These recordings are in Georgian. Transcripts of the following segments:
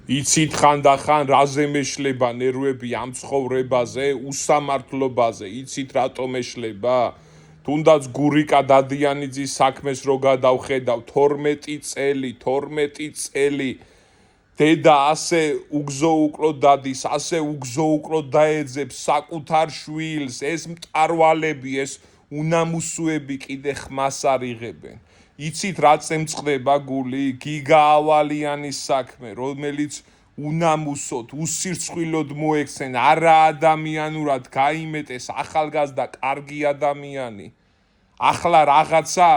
იცით ხანდახან რაზე მეშლება ნერვები ამ ცხოვრებაზე, უსამართლობაზე, იცით რატომ ეშლება? თუნდაც გურიკა დადიანიძის საქმეს რო გადავხედავ 12 წელი დედა ასე უგზოუკლოდ დადის, ასე უგზოუკლოდ დაეძებს საკუთარ შვილს, ეს მტარვალები, ეს უნამუსოები კიდე ხმას არ იღებენ. იცით რა წემწყდება გული? გიგა ავალიანის საქმე, რომელიც უნამუსოდ, უსირცხვილოდ მოექცენ, არა ადამიანურად გაიმეტეს ახალგაზრდა კარგი ადამიანი. ახლა რაღაცა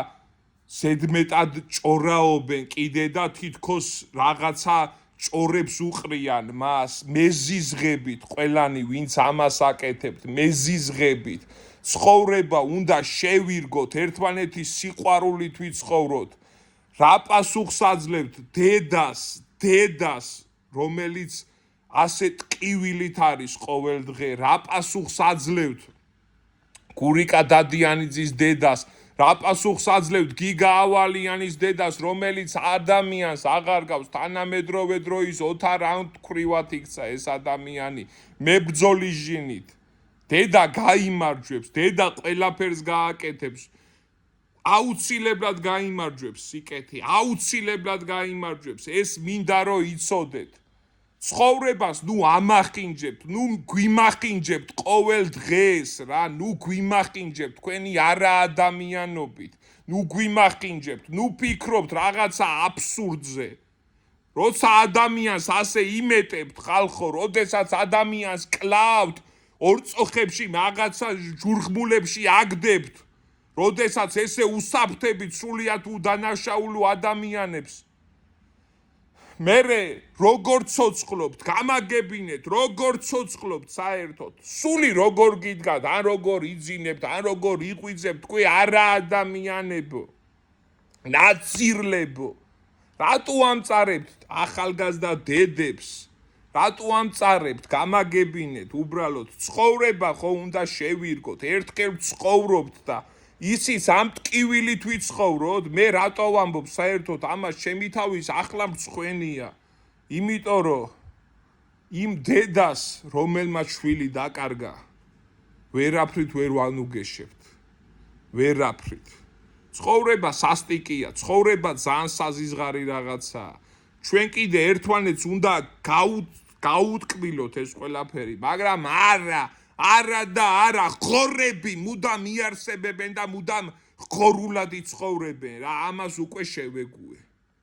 ზედმეტად ჭორაობენ კიდე და თითქოს რაღაცა ჭორებს უყრიან მას, მეზიზღებით ყველანი ვინც ამას აკეთებთ, მეზიზღებით. ცხოვრება უნდა შევირგოთ, ერთმანეთის სიყვარულით ვიცხოვროთ. რა პასუხს აძლევთ დედას, რომელიც ასე ტკივილით არის ყოველ დღე, რა პასუხს აძლევთ გურიკა დადიანიძის დედას, რა პასუხს აძლევთ გიგა ავალიანის დედას, რომელიც ადამიანს აღარ გავს თანამედროვე დროის ოთარ ამთქვრივად იქცა ეს ადამიანი მებრძოლის ჟინით. დედა გაიმარჯვებს, დედა ყველაფერს გააკეთებს, აუცილებლად გაიმარჯვებს სიკეთე, აუცილებლად გაიმარჯვებს, ეს მინდა რომ იცოდეთ. ცხოვრებას ნუ ამახინჯებთ, ნუ გვიმახინჯებთ ყოველ დღეს რა, ნუ გვიმახინჯებთ თქვენი არაადამიანობით, ნუ გვიმახინჯებთ, ნუ ფიქრობთ რაღაცა აბსურდზე. როცა ადამიანს ასე იმეტებთ ხალხო, როდესაც ადამიანს კლავთ, ორწოხებში რაღაცა ჯურხმულებში აგდებთ, როდესაც ესე უსაფრთხებით სრულიად უდანაშაულო ადამიანებს. მერე როგორ ცოცხლობთ, გამაგებინეთ, როგორ ცოცხლობთ საერთოდ, სული როგორ გიდგათ, ან როგორ იძინებთ, ან როგორ იყვიძებთ, თქვი არაადამიანებო, ნაცირლებო. რატო ამწარებთ ახალგაზრდა დედებს? რატო ამწარებთ? გამაგებინეთ, უბრალოდ ცხოვრება ხო უნდა შევირგოთ, ერთგერ ვცხოვრობთ და იცით ამ ტკივილით ვიცხოვროთ, მე რატო ვამბობ საერთოდ ამას ჩემი თავის ახლა მწხვენია, იმიტომ რომ იმ დედას, რომელმაც შვილი დაკარგა, ვერაფრით ვერ ვანუგეშებთ, ვერაფრით. ცხოვრება სასტიკია, ცხოვრება ძალიან საზიზღარი რაღაცაა. ჩვენ კიდე ერთმანეთს უნდა გაუტკბილოთ ეს ყველაფერი, მაგრამ არა და არა, ღორები მუდამ იარსებებენ და მუდამ ღორულად იცხოვრებენ რა, ამას უკვე შევეგუე.